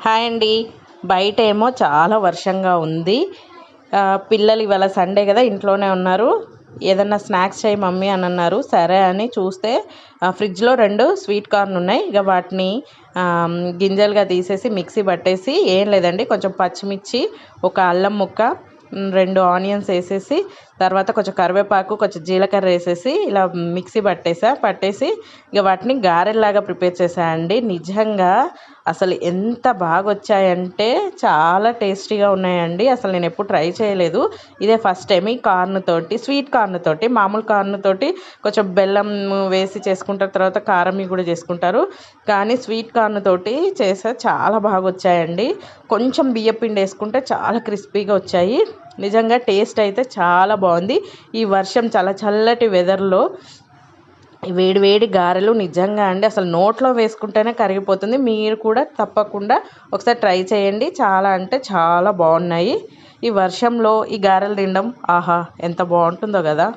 Hi అండి. బయటేమో చాలా వర్షంగా ఉంది. పిల్లలు ఇవాళ సండే కదా ఇంట్లోనే ఉన్నారు. ఏదన్నా స్నాక్స్ చేయి మమ్మీ అని అన్నారు. సరే అని చూస్తే ఫ్రిడ్జ్లో 2 స్వీట్ కార్న్ ఉన్నాయి. ఇక వాటిని గింజలుగా తీసేసి మిక్సీ పట్టేసి, ఏం లేదండి, కొంచెం పచ్చిమిర్చి, ఒక అల్లం ముక్క, 2 ఆనియన్స్ వేసేసి, తర్వాత కొంచెం కరివేపాకు, కొంచెం జీలకర్ర వేసేసి ఇలా మిక్సీ పట్టేసి ఇక వాటిని గారెల్లాగా ప్రిపేర్ చేశానండి. నిజంగా అసలు ఎంత బాగా వచ్చాయంటే చాలా టేస్టీగా ఉన్నాయండి. అసలు నేను ఎప్పుడు ట్రై చేయలేదు. ఇదే ఫస్ట్ టైం. ఈ కార్న్ తోటి, స్వీట్ కార్న్ తోటి, మామూలు కార్న్ తోటి కొంచెం బెల్లం వేసి చేసుకుంటారు, తర్వాత కారం కూడా చేసుకుంటారు. కానీ స్వీట్ కార్న్ తోటి చేస్తే చాలా బాగా వచ్చాయండి. కొంచెం బియ్యపిండి వేసుకుంటే చాలా క్రిస్పీగా వచ్చాయి. నిజంగా టేస్ట్ అయితే చాలా బాగుంది. ఈ వర్షం చాలా చల్లటి వెదర్లో వేడి వేడి గారెలు నిజంగా అండి అసలు నోట్లో వేసుకుంటేనే కరిగిపోతుంది. మీరు కూడా తప్పకుండా ఒకసారి ట్రై చేయండి. చాలా అంటే చాలా బాగున్నాయి. ఈ వర్షంలో ఈ గారెలు తినడం ఆహా ఎంత బాగుంటుందో కదా.